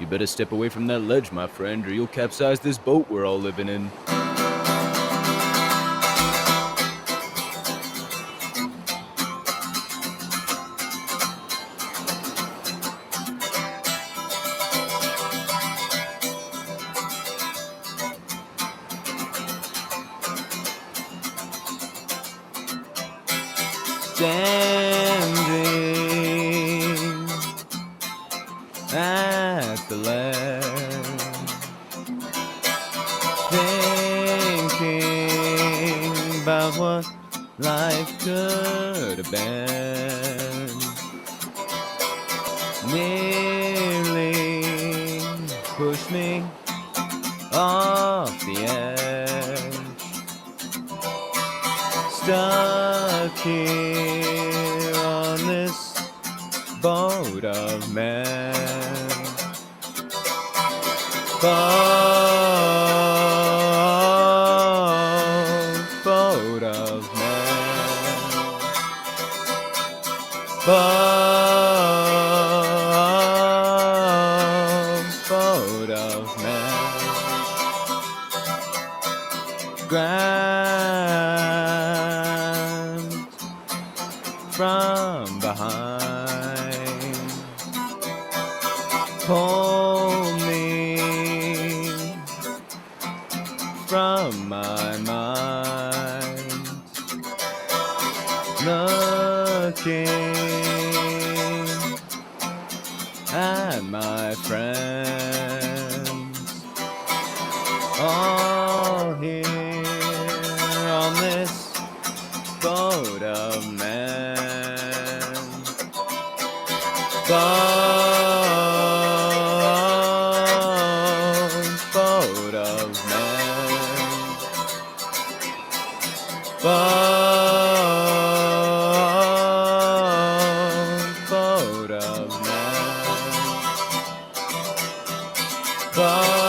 You better step away from that ledge, my friend, or you'll capsize this boat we're all living in. Standing at the ledge, thinking about what life could have been. Nearly pushed me off the edge, stuck here on this boat of men. Boat of men. Boat of men. Grabbed from behind, pull me from my mind, looking at my friends, all here on this boat of men. Boat of men. Boat of men.